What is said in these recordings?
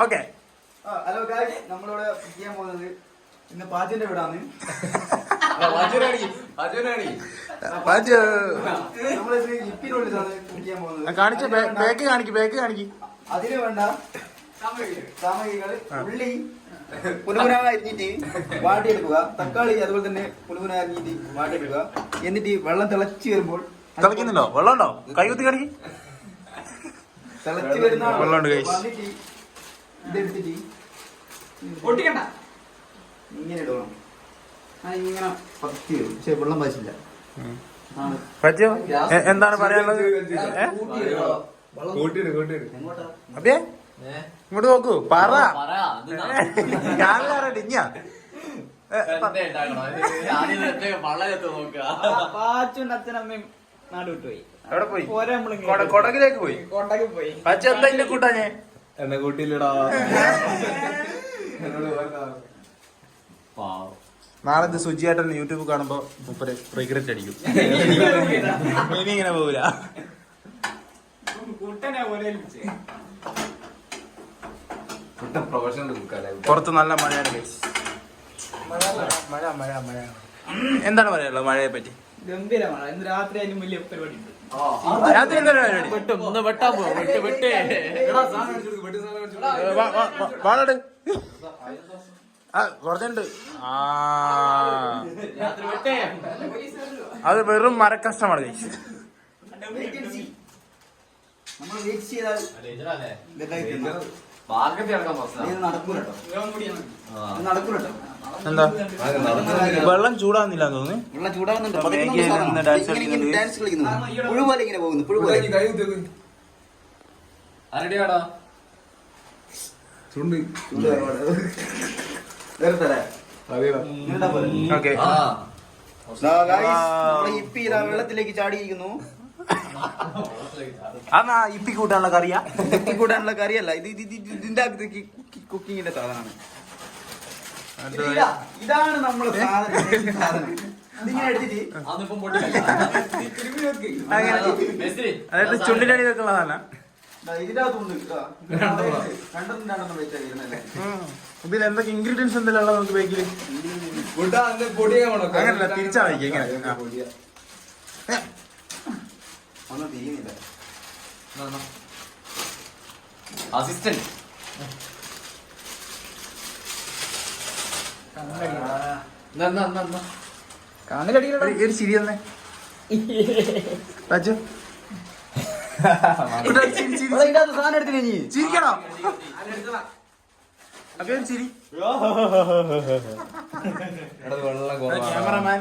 Okay. Hello guys, നമ്മളിവിടെ ചെയ്യാൻ പോകുന്നത് ഇന്ന് പാച്ചുവിന്റെ വീടാണ്. നമ്മളിന്ന് ഇപ്പിനുള്ളിലാണ് ചെയ്യാൻ പോകുന്നത്. കാണിച്ച ബാക്ക് കാണിക്ക്. അതിന് വേണ്ട സാമഗ്രികൾ: ഉള്ളി പുനപുന അരിഞ്ഞിട്ട് വാട്ടിയെടുക്കുക, തക്കാളി അതുപോലെ തന്നെ പുനപുന അരിഞ്ഞിട്ട് വാട്ടിയെടുക്കുക. എന്നിട്ട് വെള്ളം തിളച്ച് വരുമ്പോൾ തിളക്കുന്നുണ്ടോ? വെള്ളം ഉണ്ടോ? കൈകുത്തി കാണിക്ക്. തിളച്ച് വരുന്ന വെള്ളമുണ്ട് വന്നിട്ട് ഇതെടുത്തിട്ട് ഇങ്ങനെ ഇടണം. ഇങ്ങനെ പത്തി വരും, പക്ഷെ വെള്ളം പാച്ചില്ല. പറ്റോ? എന്താണ് പറയാനുള്ളത്? അതെ, ഇങ്ങോട്ട് നോക്കൂ, പറ. ഞാൻ ഇഞ്ഞ അച്ഛനമ്മയും നാട് വിട്ടുപോയി. എവിടെ പോയി? കൊടകിലേക്ക് പോയി. പച്ച എന്താ ഇന്നെ കൂട്ടാഞ്ഞേ? എന്നെ കൂട്ടിയില്ലടാ. നാളെ ഇത് സുജിയായിട്ടൻ യൂട്യൂബ് കാണുമ്പോ മുപ്പര് റിഗ്രറ്റ് അടിക്കും. ഇനി ഇങ്ങനെ പോവില്ല. പുറത്ത് നല്ല മഴയാണ്. മഴ എന്താണ് പറയാനുള്ളത് മഴയെ പറ്റി? ഗംഭീര മഴ. ഇന്ന് രാത്രി അതിനും വലിയ പരിപാടി ഉണ്ട്. രാത്രി എന്താണ് പരിപാടി? വാളട് കുറച്ചുണ്ട്. അത് വെറും മരക്കഷ്ടമാണ്. നമ്മൾ വെയിറ്റ് ചെയ്താൽ നടക്കൂലോ. എന്താ വെള്ളം ചൂടാകുന്നില്ല തോന്നുന്നു. വെള്ളം ചൂടാകുന്നുണ്ട്. ഡാൻസ് കളിക്കുന്നു. പുഴു പോലെ ഇങ്ങനെ പോകുന്നു. പുഴു പോലെ ഇപ്പി വെള്ളത്തിലേക്ക് ചാടിയിരിക്കുന്നു. അതാ ഇപ്പി കൂട്ടാനുള്ള കറിയാ? ഇപ്പി കൂട്ടാനുള്ള കറിയല്ല, ഇത് ഇതിന്റെ അകത്തേക്ക് കുക്കിങ്ങിന്റെ സാധനമാണ്. ഇതാണ് നമ്മളെ സാധനം. ഇതിങ്ങനെ എടുത്തിട്ട് അതായത് ചുണ്ടിലടി വെക്കുന്നതാണ്. ഇതിന്റെ അകത്തുണ്ട് രണ്ടെണ്ണം വെച്ചാൽ ഇരുന്നല്ലേ. ഇതിൽ എന്തൊക്കെ ഇൻഗ്രീഡിയൻസ് എന്തെല്ലാം ഉള്ളത് നമുക്ക് ബേക്കില്? അങ്ങനല്ല, തിരിച്ചാ വയ്ക്കുക. എങ്ങനെ ഒന്നും തിരിയുന്നില്ല. അസിസ്റ്റന്റ് ഒരു ചിരി തന്നെ. സാധനം എടുത്തില്ലേ നീ? ചിരിക്കണോ? അപ്പൊ ഒരു ചിരി. ക്യാമറമാൻ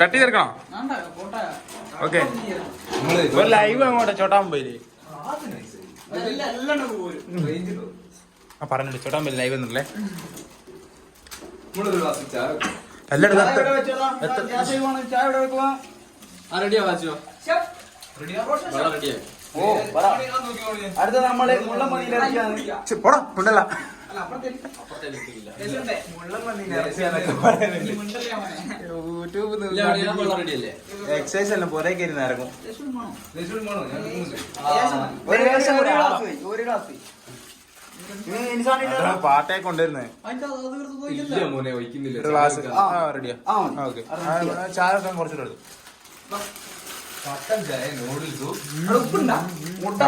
കട്ട് ചെയ്തെടുക്കണോ? ഓക്കെ, ഒരു ലൈവ് അങ്ങോട്ടെ ചോട്ടാൻ പോയില്ലേ? പറഞ്ഞിട്ട് ചോട്ടാൻ പോയി ലൈവ് എന്നല്ലേ. അടുത്ത നമ്മള് മുള്ളംപന്നിയിലിറക്കിയാണ്. എക്സസൈസ് അല്ല, പുറേ കയറി ഇറങ്ങും. ഒരു ഗ്ലാസ് പാട്ടേ കൊണ്ടുവരുന്നേ. ഗ്ലാസ് റെഡിയാ? ഓക്കെ, ചായ വെക്കാൻ കുറച്ചുകൂടെ എടുത്തു.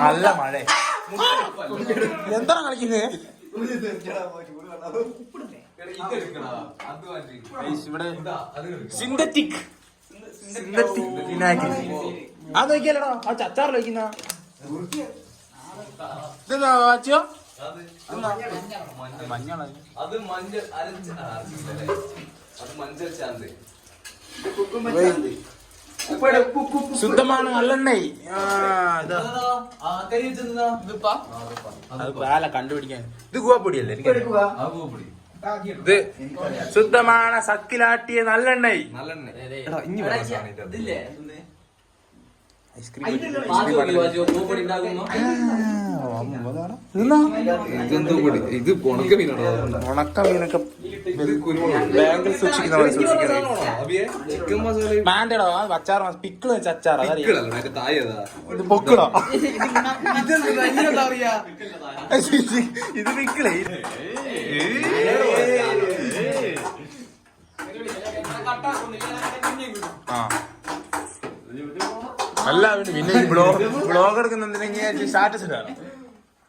നല്ല മഴ. എന്താണ് കളിക്കുന്നത്? ഇവിടെ സിന്തറ്റിക് അത് നോക്കിയല്ലടാ, ആ ചച്ചാറിൽ വയ്ക്കുന്ന ഇതെന്താ വാച്ചോ? മഞ്ഞളാണ്. അത് മഞ്ഞൾ അത് മഞ്ഞൾ ചാന്ത്. ശുദ്ധമാണ് നല്ലെണ്ണ. കണ്ടുപിടിക്കാൻ ഇത് ഗുവാപ്പൊടിയല്ലേ? ഇത് ശുദ്ധമാണ് സക്കിലാട്ടിയ നല്ലെണ്ണ. ഇത് ഉണക്ക മീനൊക്കെ ബാങ്കിൽ സൂക്ഷിക്കുന്ന പോലെ സൂക്ഷിക്കണം. ചിക്കൻ മസാല മാൻഡേടോ അച്ചാർ പിക്കിള് വെച്ച അച്ചാർ അതറിയാം. പിക്കിളല്ല, മറ്റേ തായതാ. ഇത് പൊക്കിളോ ഇതെന്താ അറിയാ? ഇത് പിക്കിളേ. ആ അല്ല പിന്നെ ബ്ലോഗ് എടുക്കുന്നെങ്കിൽ സ്റ്റാറ്റസ് ഇടാണ്.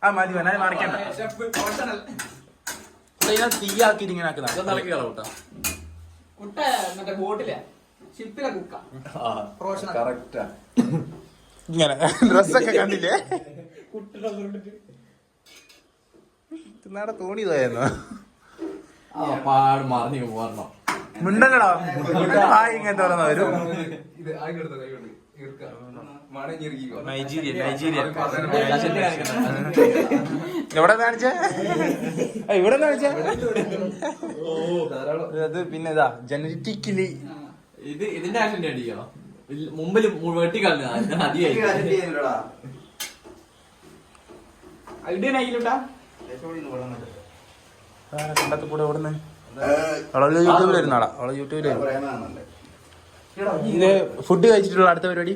ആ മതി വേണേ മറിക്കണ്ട. തീയാക്കിട്ട് ഇങ്ങനെ ആക്കുന്ന കൂട്ടാ കുട്ട മറ്റേ ബോട്ടിലെ ഷിപ്പിലെ കുക്ക പ്രൊഫഷണൽ കറക്റ്റാ. ഇങ്ങനെ ഡ്രസ്സൊക്കെ കണ്ടില്ലേ? നാടെ തോണി പോയെന്നോ പാട് മറിഞ്ഞു പോരണം. മിണ്ടല്ലടാ ഇങ്ങനത്തെ ഓരോന്ന് വരും. ഇത് ആയിക്കെടുത്തോ, കൈകൊണ്ട് ഇറുക്ക. മടങ്ങി ഇറുക്കിക്കോ. നൈജീരിയ നൈജീരിയ കാണിക്കണ്ട. എവിടെ കാണിച്ചേ? ഇവിടെ കാണിച്ചേ? ധാരാളം. അത് പിന്നെ ഇതാ ജനറ്റിക്കലി ഇത് ഇതിന്റെ ആക്ഷൻ അടിക്കോ? മുമ്പിൽ വെട്ടിക്കളഞ്ഞ അതിയായി. ഐഡിയ നയിലുണ്ടാ കണ്ടത്തിൽ കൂടെ എവിടുന്ന് അവളെ യൂട്യൂബിൽ വരുന്നാളാ. അവളെ യൂട്യൂബിൽ വരും. ഇത് ഫുഡ് കഴിച്ചിട്ടുള്ള അടുത്ത പരിപാടി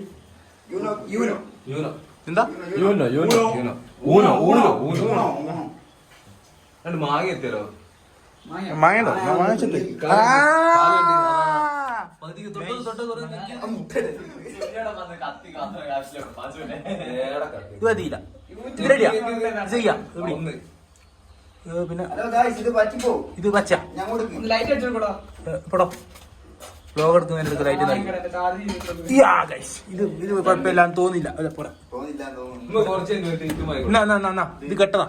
എന്താ? മാങ്ങ എത്തിയല്ലോ. മാങ്ങണ്ടോ? വാങ്ങിച്ചിട്ട് ഇത് മതിയില്ല. ഇത് റെഡിയാ ചെയ്യാം. പിന്നെ ഇത് പച്ച ലൈറ്റ് അടിച്ചോടാ പടം ബ്ലോഗ് എടുക്കുന്നതിന് ലൈറ്റ് ഇത് ഇത് കുഴപ്പമില്ലാന്ന് തോന്നില്ല. അല്ല പോരാ. ഇത് കെട്ടതാ.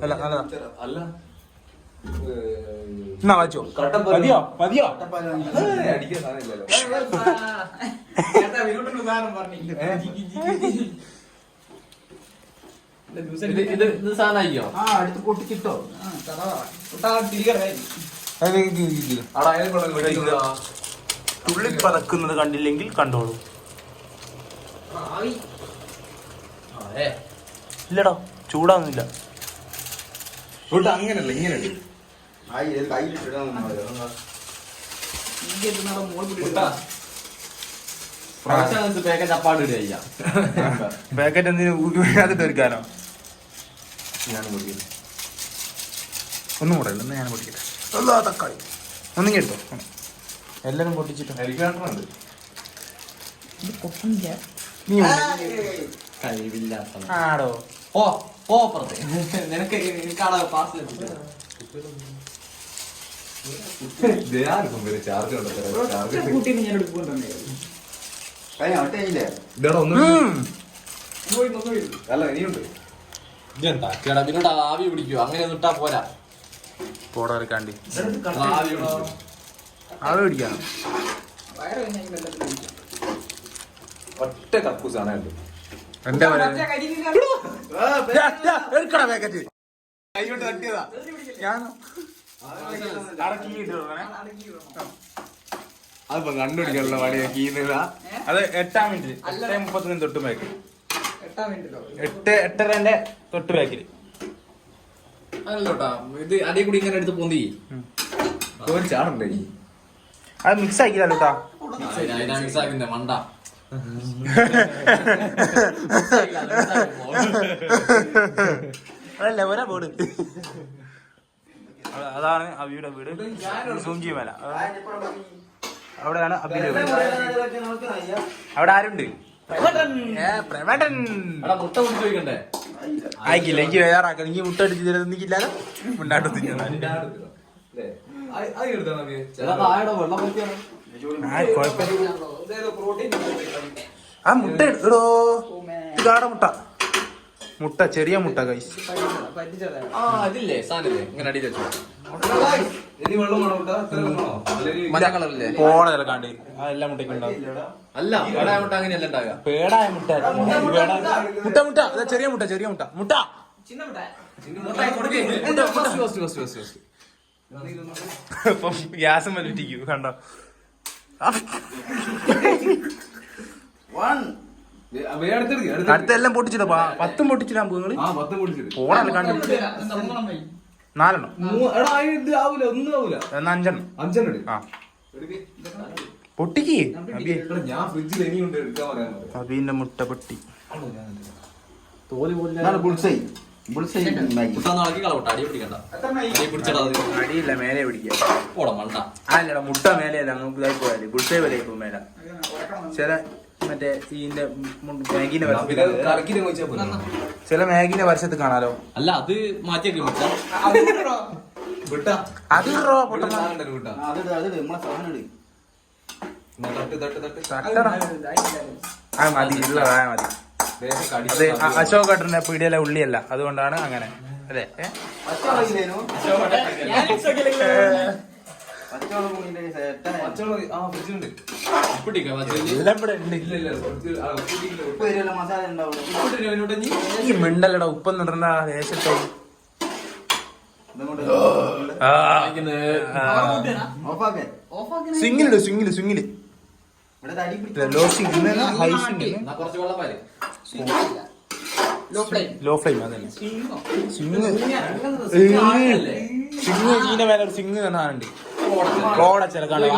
അല്ല നല്ലതാ. അല്ല എന്നാ വാച്ചോ മതിയോ മതിയോ? അടിക്കാൻ സാധനമില്ലല്ലോ. ഇത് സാധനമായിക്കോ? അടുത്ത് പൊട്ടിച്ചിട്ടോ. തുള്ളി പതക്കുന്നത് കണ്ടില്ലെങ്കിൽ കണ്ടോളൂ. ഇല്ലടോ ചൂടാവുന്നില്ല. അങ്ങനല്ല, ഇങ്ങനെയുണ്ട്. പാക്കറ്റ് അപ്പാട് ഇടുക. പാക്കറ്റ് എന്തിനു അതിട്ട് ഒരുക്കാനോ? ഒന്നും കൂടെ ഇല്ല. ഞാൻ പൊട്ടിക്കട്ടെ. അല്ലാ തക്കാളി ഒന്നും കേട്ടോ. എല്ലാരും പൊട്ടിച്ചിട്ടോ. നീ കഴിവില്ലാത്ത ആടോ നിനക്ക് എനിക്കാണ് പാസ് ചാർജ് ഞാൻ എടുക്കുന്നുണ്ടേ അല്ല ഇനിയുണ്ട്. ഇതെന്താ പിന്നോട്ട് ആവി പിടിക്കോ? അങ്ങനെ ഇട്ടാ പോരാ. പോടാ കാണ്ടി ആവി പിടിക്കോ? ആവി പിടിക്കാനോ? ഒറ്റ കക്കൂസാണ് എന്റെ എടുക്കടാ പാക്കറ്റ്. കൈകൊണ്ട് തട്ടിയതാ ഞാനോ? അതിപ്പോ കണ്ടുപിടിക്കാനുള്ള പണിയാ. അത് 8 മിനിറ്റ് 8:30 തൊട്ട് ബാക്കിൽ 8:30 തൊട്ട് ബാക്കിൽ. അതല്ലോട്ടാ ഇത് അതേ കൂടി ഇങ്ങനെ എടുത്ത് പൊന്തി ചാടണ്ടേ? അത് മിക്സ് ആക്കിയല്ലോ കേട്ടാ. മിക്സ് ആക്കിന്റെ മണ്ട. അതല്ല ഒരാ ബോർഡ്. അതാണ് അബിയുടെ വീട്. സൂംജി മല. അവിടെയാണ് അബിയുടെ വീട്. അവിടെ ആരുണ്ട്? പ്രേമേട്ടൻ. മുട്ട കുടിച്ചു ചോദിക്കണ്ടേ? ആയിക്കില്ല. എനിക്ക് വേറാക്കാം. എനിക്ക് മുട്ട അടിച്ച് തരുന്നില്ലാതെ മുണ്ടാട്ട് തിന്നാ. ആ മുട്ട ഇടോ. ഇതാടെ മുട്ട. മുട്ട ചെറിയ മുട്ട കൈസ്. ഇതില്ലേ സാധനല്ലേ ഇങ്ങനെ അടിയിൽ വെച്ചു. മഞ്ഞ കളറില്ലേ? പോണതല്ല കാണ്ട് അതെല്ലാം മുട്ടയ്ക്ക് ഉണ്ടാവും. അല്ല പേടായ മുട്ട അങ്ങനെയല്ല ഉണ്ടാകുക. പേടായ മുട്ട. മുട്ട മുട്ട ചെറിയ മുട്ട ചെറിയ മുട്ട മുട്ട ഗ്യാസും വലിറ്റിക്കൂ കണ്ടോ. അടുത്തെല്ലാം പൊട്ടിച്ചിട്ടോ. 10 പൊട്ടിച്ചിട്ടാ നിങ്ങള് പോണല്ലേ കണ്ടു. 4 എടാ ഇത് ആവൂല, ഒന്നും ആവൂല. എന്നാ 5 5 ആ പൊട്ടിക്ക് ഞാൻ ഫ്രിഡ്ജിൽ ഇനിയുണ്ട് എടുക്കാൻ പറയാൻ. അബീന്റെ മുട്ട പൊട്ടി. തോല് ബുൾസൈ ഉണ്ടാക്കി. അടി പിടിക്കണ്ട. അടി പിടിച്ചടാ അത്. അടിയില്ല മേലെ പിടിക്കുക. പോടാ മണ്ട. അല്ലടാ മുട്ട മേലെയല്ല നമുക്ക് ഇതായി പോയാല് ബുൾസൈ വരെ ഇപ്പൊ മേല ചില മറ്റേ ഇതിന്റെ മാഗിന്റെ പിന്നെ കറക്കിട്ട് ചോദിച്ചാ പോലെ. ചില മാഗിന്റെ വർഷത്ത് കാണാലോ. അല്ല അത് മാറ്റിയൊക്കെ വിട്ടാ അത് ഇടറോ, പൊട്ട വിട്ടാ അത് നമ്മളെ സാധനം ഇട്. തട്ട് തട്ട് തട്ട്. തട്ടടാ. ആ മതി, ഉള്ളതാ മതി. ദേശം അത് കടിച്ച് അശോക് ഏട്ടന്റെ പീടിയിലെ ഉള്ളിയല്ല, അതുകൊണ്ടാണ് അങ്ങനെ അല്ലേ. പച്ചവളയില്ലേനു? പച്ചവളം കൂടിന്റെ സെറ്റായ. പച്ചമുളക് ആ ഫ്രിഡ്ജിലുണ്ട്. ഉപ്പിട്ടിക്കാ പച്ചമുളക്. എല്ലാം ഇവിടെ ഉണ്ട്. ഇല്ല ഇല്ല ഫ്രിഡ്ജിൽ ഉപ്പിട്ടില്ല. ഉപ്പ് എരിവുള്ള മസാല ഉണ്ടാവുള്ളൂ. ഉപ്പിട്ടില്ല അവനോട് ഇനി. ഈ മിണ്ടല്ലടാ, ഉപ്പൊന്നും ഇടണ്ട ദേശത്തെ. ഇതങ്ങോട്ട് ഓഫാക്കേ. സ്വിങ്ങിലിട്, സ്വിങ്ങില് ഇവിടെ അടി പിടിച്ചു. ലോ സ്വിങ്, ഹൈ സ്വിങ്, എന്നാ കുറച്ച് വെള്ളം പാല്. Low flame. അതന്നെ സ്വിങ്. ആണല്ലേ? സ്വിങ് ഇതിന്റെ മേലെ ഒരു സ്വിങ് തന്നാണ്ട് കോടച്ചല കാണാം.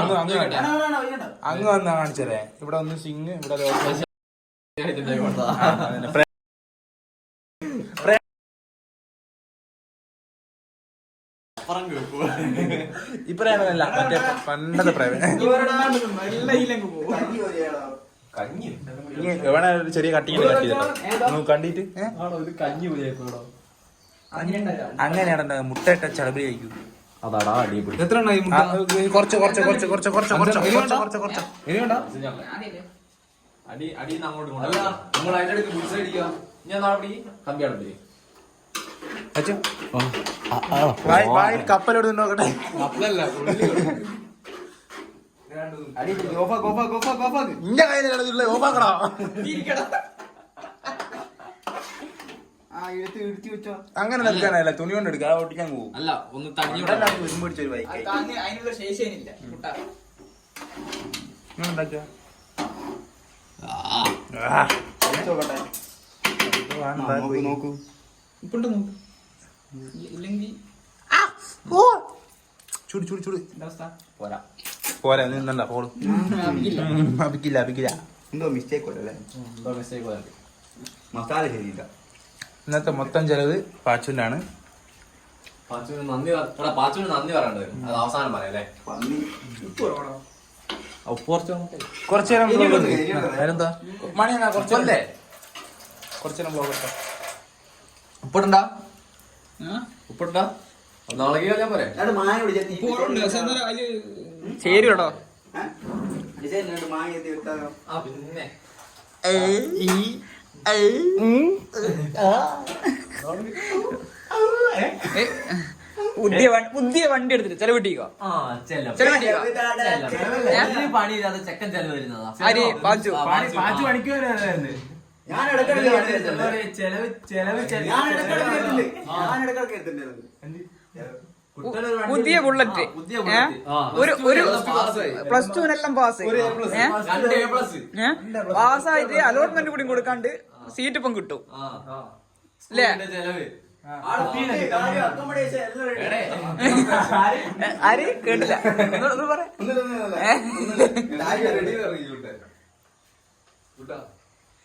അങ്ങ് വന്ന് കാണിച്ചല്ലേ. ഇവിടെ ഒന്ന് സ്വിങ്, ഇവിടെ ലോ ഫ്ലെയിം. ഇപ്പറയാണല്ല മറ്റേ പണ്ടത്തെ പ്രേമ. കഞ്ഞി എവിടെ ഒരു ചെറിയ കട്ടിങ് കട്ട് ചെയ്തിട്ടോ കണ്ടിട്ട് കഞ്ഞി പോയിക്കോടോ. അങ്ങനെയാണ് മുട്ടയിട്ട ചടപടി കഴിക്കൂ. അതാടാ അടിപൊളി. എത്ര ഉണ്ടായി കുറച്ച് ഇനി വേണ്ട. അടി അടി അങ്ങോട്ട് അല്ല നമ്മൾ അതിന്റെ അടുത്ത് ബുൾസ് അടിക്കുക. ഞാൻ നാളെ പിടി കമ്പിയാണ് പിടി. കപ്പലോട് നോക്കട്ടെ. അപ്പളല്ല അടി പിടിച്ചു. ഓഫാക്ക്. ഇന്റെ കയ്യിലുള്ള ഓഫാക്കടാ. ആ ഇടുത്തി വെച്ചോ. അങ്ങനെ നിൽക്കാനല്ല, തുണി കൊണ്ട് എടുക്കുക, ഒട്ടിക്കാൻ പോകും. അല്ല ഒന്ന് തണിഞ്ഞു വരുമ്പോടിച്ചൊരു ബൈക്ക് അതിനുള്ള ശേഷിയില്ല കുട്ട. ഉണ്ടാക്കുക നോക്കൂ. ഇപ്പൊ ഇല്ലെങ്കിൽ ചൂട് എന്താ അവസ്ഥ? പോരാ. പോരാ നിന്നണ്ട പോളും. അപിക്കില്ല എന്തോ മിസ്റ്റേക്ക് അല്ലേ? എന്തോ മിസ്റ്റേക്ക് പോയാൽ മസാല ശരിയില്ല. ഇന്നത്തെ മൊത്തം ചെലവ് പാച്ചുവിനാണ്. പാച്ചുവിന് നന്ദി പറയണ്ടത്. അത് അവസാനം പറയാം അല്ലേ? പന്നി ഉപ്പ് കുറച്ച് കുറച്ചു നേരം ഇനി vlog ഇടുന്നു, എടുക്ക്. ഇനി ഇടുന്നു. അതിനെന്താ മണിയാ കുറച്ചല്ലേ കുറച്ചു നേരം vlog എടുക്കാം. ഉപ്പിടണ്ടാ ആ? ഉപ്പിട്ടാ നാളേക്ക് ഞാൻ പോരെ. മാങ്ങ ഉപ്പ് കുറവുണ്ട്. പക്ഷെ എന്നാലും അതില് ശരി കേട്ടോ. മാങ്ങ എത്തി വെക്കാനോ? ആ പിന്നെ പുതിയ വണ്ടി എടുത്തിട്ട് ചെലവ് കിട്ടിക്കോ. പണിയില്ലാതെ ചെക്കൻ ചെലവ് വരുന്നതാ. ആര്? പാച്ചു. ഞാൻ ഇടയ്ക്കിടയ്ക്ക് പുതിയ ബുള്ളറ്റ്. ഒരു +2 പാസ് പാസ്സായിട്ട് അലോട്ട്മെന്റ് കൂടി കൊടുക്കാണ്ട് സീറ്റ് ഇപ്പം കിട്ടും അല്ലേ? ആര് കേട്ടില്ല?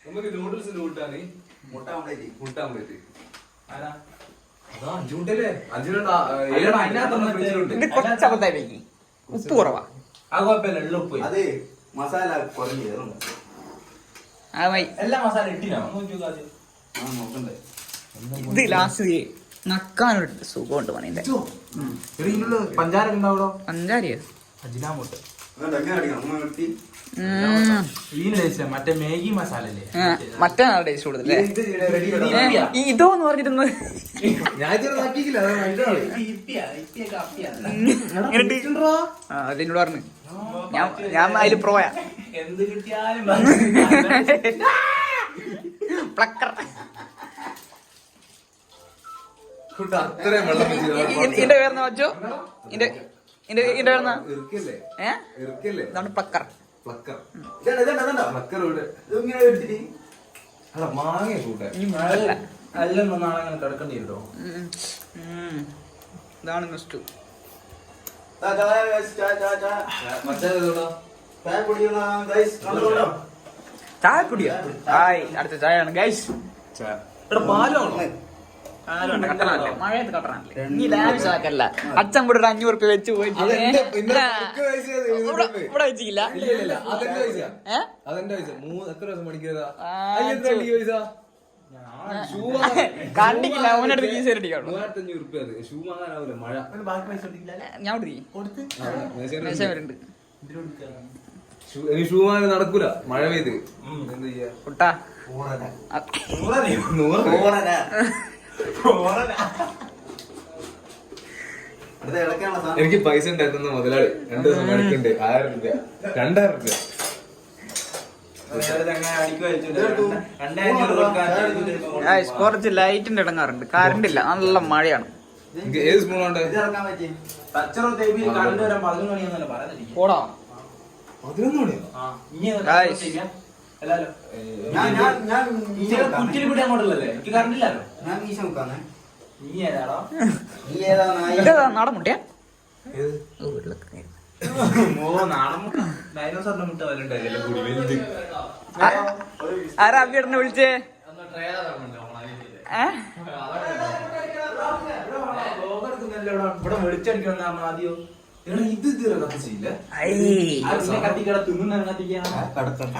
നമുക്ക് നൂഡിൽസിന് കൂട്ടാണ് മുട്ട ഓംലെറ്റ്. ഇത് കുറച്ച് അബദ്ധമായി. ഉപ്പ് കുറവാ. അത് മസാല കുറഞ്ഞു എല്ലാ മസാല ഇട്ടിനാ നോക്കണ്ടേ. ഇത് ലാസ്റ്റ് നക്കാനൊരു സുഖമുണ്ട് പണിന്റെ. പഞ്ചാര ഉണ്ടാവോ? പഞ്ചാരിയോ? അജിനാമോട്ട് എങ്ങനെ അടിക്കണം? അമ്മ നിർത്തി. മറ്റേ മാഗി മസാല അല്ലേ? മറ്റേ ടേസ്റ്റ് കൂടുതലേ. ഇത് ready ഇതോന്ന് പറഞ്ഞിരുന്നു അതിനോട് പറഞ്ഞു. ഞാൻ അതില് പ്രോയാ. എന്ത് കിട്ടിയാലും പ്ലക്കർ. അത്രയും വെള്ളം ഇതിന്റെ പേരെന്നാ വച്ചോ? ഇതിന്റെ പേരെന്നാ? ഇതാണ് പ്ലക്കർ. ഇതിങ്ങനെ എടുത്തിട്ട് മാങ്ങ കൂട്ടെ അല്ലെന്ന് നാളെ അങ്ങനെ കിടക്കേണ്ടി കേട്ടോ. ഇതാണ് നെക്സ്റ്റ്. ചായപ്പൊടിയോ? ഹായ്, അടുത്ത ചായയാണ് ഗൈസ്. മഴയത്ത് കട്ടണല്ലേ, നീ ലാവിഷാക്കല്ല. അച്ഛൻ ഇവിടെ ഒരു 500 റുപ്യ വെച്ച് പോയി ഇവിടെ വെച്ചില്ല. കണ്ടിക്കില്ല, അവനടുത്ത് പീസ് അടിക്കാണോ? ഞാൻ വരുന്നുണ്ട്. ഷൂ നടക്കൂല, മഴ പെയ്ത് കുട്ടാ എനിക്ക് പൈസ ഉണ്ടാക്കുന്ന മുതലാളി 2 ദിവസം മണിക്കുണ്ട് 1000 രൂപ 2000 രൂപ. കുറച്ച് ലൈറ്റിന്റെ ഇടങ്ങാറുണ്ട്, കറണ്ട് ഇല്ല, നല്ല മഴയാണ്. ഏത് സ്പൂണുണ്ട്? പോടാ. 11 മണിയോ? നാടൻ മുട്ടയാ? ആരാ അബിയേട്ടനെ വിളിച്ചേ?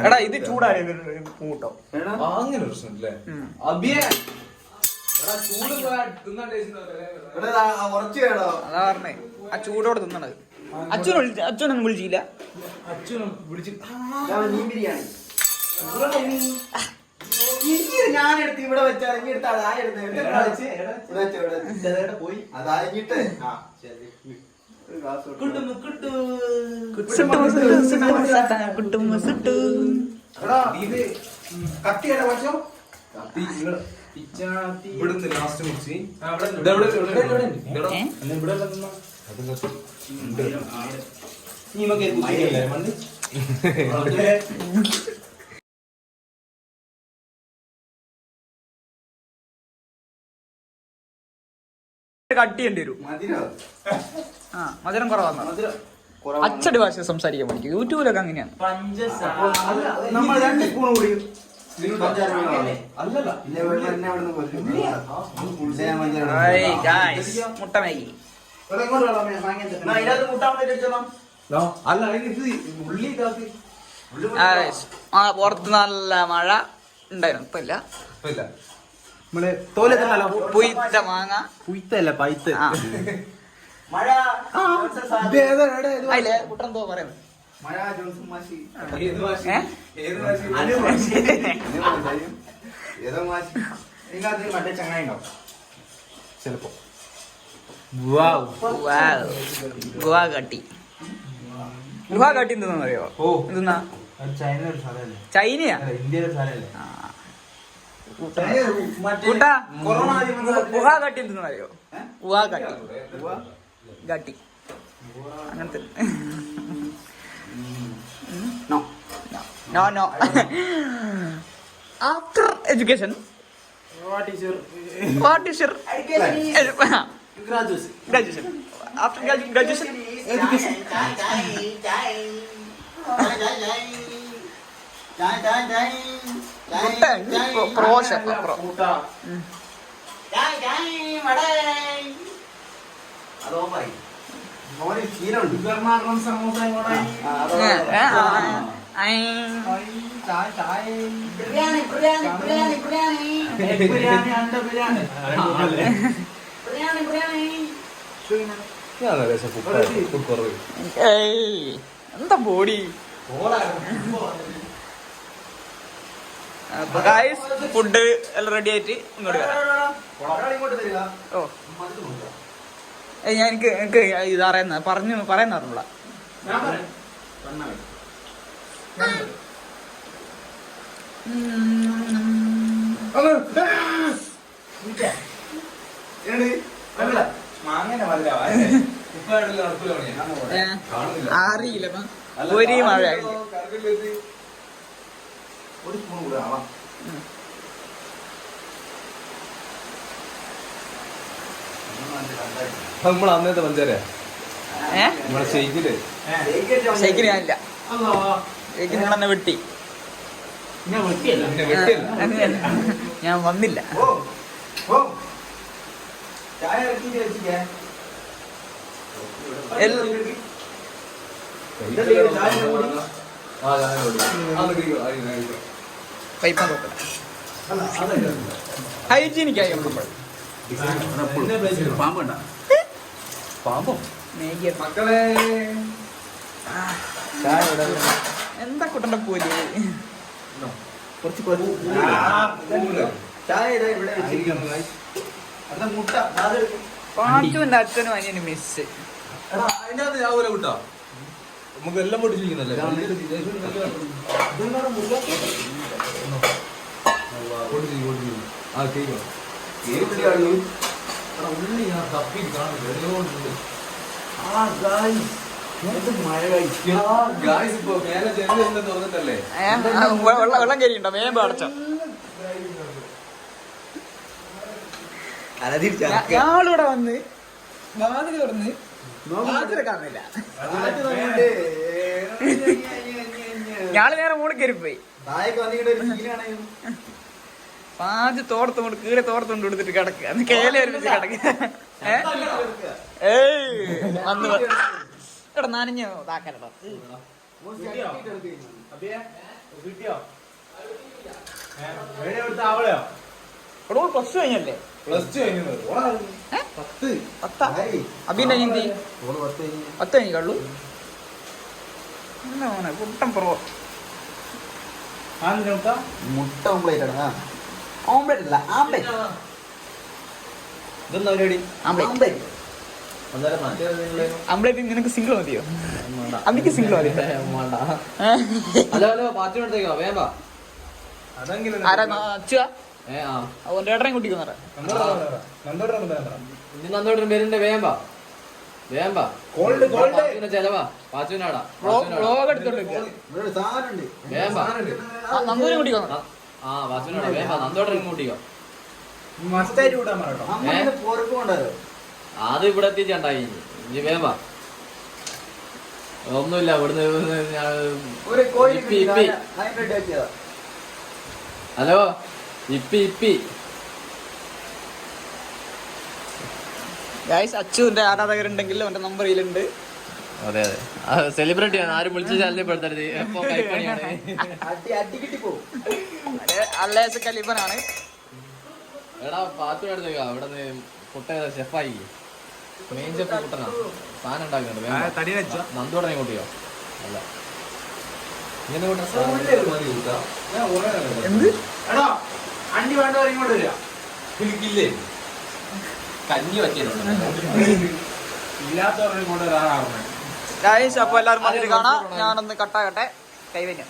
എടാ ഇത് ചൂടായ കൂട്ടോ. അങ്ങനെ പ്രശ്നമില്ലേ? അതാ പറഞ്ഞേ, ആ ചൂടോടെ തിന്നണത്. അച്ഛനൊന്നും വിളിച്ചില്ല. ഞാനെടുത്ത് ഇവിടെ വെച്ചാൽ പോയി അതായിട്ട് കത്തിയുടെ പക്ഷോ ഇവിടുന്ന് ലാസ്റ്റ് മുറിച്ച് കട്ട് ചെയ്യേണ്ടി വരും. മധുരം കുറവാണ്. അച്ചടി ഭാഷ സംസാരിക്കാൻ പഠിക്കും. യൂട്യൂബിലൊക്കെ അങ്ങനെയാണ്. നമ്മൾ 2 സ്പൂൺ കൂടി മുട്ട മാഗി. പുറത്ത് നല്ല മഴ ഉണ്ടായിരുന്നു, ഇപ്പൊ ഇല്ല. നമ്മള് തോലെത്താലോ? പുയ്ത്ത മാങ്ങ. പുയ്ത്തല്ല പൈത്ത്. അതിലെ കുട്ടനെന്തോ പറയുന്നത്. മറ്റേ ചങ്ങായി ഉണ്ടാവും ചിലപ്പോ. ഗുവാഹട്ടി. ഗുവാഹട്ടി എന്തെന്നറിയോ? എന്തെന്നാ? ചൈനയാ? കൂട്ടാ ഗുവാഹട്ടി എന്തെന്നറിയോ? ഗുവാഹട്ടി അങ്ങനത്തെ. No. After education, what is your graduation? After graduation, education. Pro. അതോ പറയും മോന് ശീലമുണ്ട്. എന്താ ബോഡി. ഫുഡ് എല്ലാം റെഡി ആയിട്ട് ഇങ്ങോട്ട് വരാം. ഓ എനിക്ക് ഇത് അറിയുന്ന പറയുന്ന പറഞ്ഞോളാം. അറിയില്ല ഒരു മഴ നമ്മളെ അന്നത്തെ പഞ്ചാര ഏഹ് നമ്മളെ ഷെയ്ക്കില് ഷെയ്ക്കിന് ഞാനില്ല ഷെയ്ക്ക് നിങ്ങൾ എന്നെ വെട്ടി ഞാൻ വന്നില്ല. ചായ ഇറക്കിയിട്ട് വെച്ചിരിക്കേ. പൈപ്പ ഹൈജീനിക്കായി പാമ്പോ മക്കളെ ചായ ഇവിടെ എന്താ കുട്ടന്റെ പോലെ കുറച്ച് ചായ ഇതാ ഇവിടെ വെച്ചിരിക്കുന്നു. അടുത്ത മുട്ട പാച്ചുവിന്റെ അച്ഛനും അനിയനും മിസ്. അതിന്റെ അകത്ത് രാവിലെ വിട്ടാ നമുക്ക് എല്ലാം പൊട്ടിച്ചിരിക്കുന്നല്ലേ ആ കേക്ക് ഉള്ളി ഞാൻ തപ്പി കാണില്ല ഗായ്സ് ഇപ്പൊ മേലെ ജനലെല്ലാം തുറന്നിട്ടല്ലേ വെള്ളം കയറിയുണ്ടോ? വേമ്പ അടച്ചോ. ഞാളിവിടെ വന്ന് വാതിൽ തുറന്ന് വാതിൽ കാണുന്നില്ല. ഞാള് നേരെ മൂടി കയറിപ്പോയി. പാഞ്ച് തോർത്തുകൊണ്ട് കീഴെ തോർത്തുകൊണ്ട് കൊടുത്തിട്ട് കിടക്കുക. കേല ഒരുമിച്ച് കിടക്കുക. വന്ന് എടാ നനഞ്ഞു ഇതാക്കാനോ. പ്ലസ് ടു കഴിഞ്ഞല്ലേ? അബിന്റെ അനിയന്തി 10 കഴിഞ്ഞുള്ളൂ. കുട്ടം പുറവോ മുട്ട ഓംപ്ലേറ്റ് ആണ്. ഓംപ്ലേറ്റ് അല്ല ആംപ്ലേറ്റ്. ഇതെന്താ പരിപാടി? ആംപ്ലേറ്റ്. ആംപ്ലേറ്റ് നിനക്ക് സിംഗിൾ മതിയോ? അമ്മക്ക് സിംഗിൾ മതി. ആരാ അച്ചുവാ? അവന്റെ ഏട്ടനെ കുട്ടിക്കുന്നറ ചെലവാ പാച്ചുനാടാ വ്ലോഗ് എടുത്തോണ്ട് നന്ദൂരെ കുട്ടിക്കുന്നറ. ആ പാച്ചുനാടാ വേമ്പ നന്ദോട്ടം കൂട്ടിക്കോ. അത് ഇവിടെ എത്തിച്ചുണ്ടായി ഇനി വേമ്പ ഒന്നുമില്ല ഇവിടുന്ന് ഹലോ ഇപ്പി ഗൈസ് അച്ചുവിന്റെ ആരാധകരുണ്ടെങ്കിൽ അവന്റെ നമ്പർ ഇതിലുണ്ട്. അതെ സെലിബ്രിറ്റി ആണ്. ആരും വിളിച്ചു ശല്യപ്പെടുത്തരുത്. എപ്പോ കൈപ്പണിയാണ്. അല്ലേസ് കലിബനാണ്. എടാ പാത്തു എടുത്തേക്കാ ഇവിടെ നിന്ന് കുട്ട ഷെഫായി മെയിൻ ഷെഫ് കുട്ടനാ സാധനം ഉണ്ടാക്കുന്നുണ്ട്. നന്ദോടനെ കൂട്ടിയോ? അല്ല ഇങ്ങനെ കഞ്ഞി ഗൈസ് അപ്പൊ എല്ലാവരും വന്നിട്ട് കാണാം. ഞാനൊന്ന് കട്ടാകട്ടെ. കൈവന്യം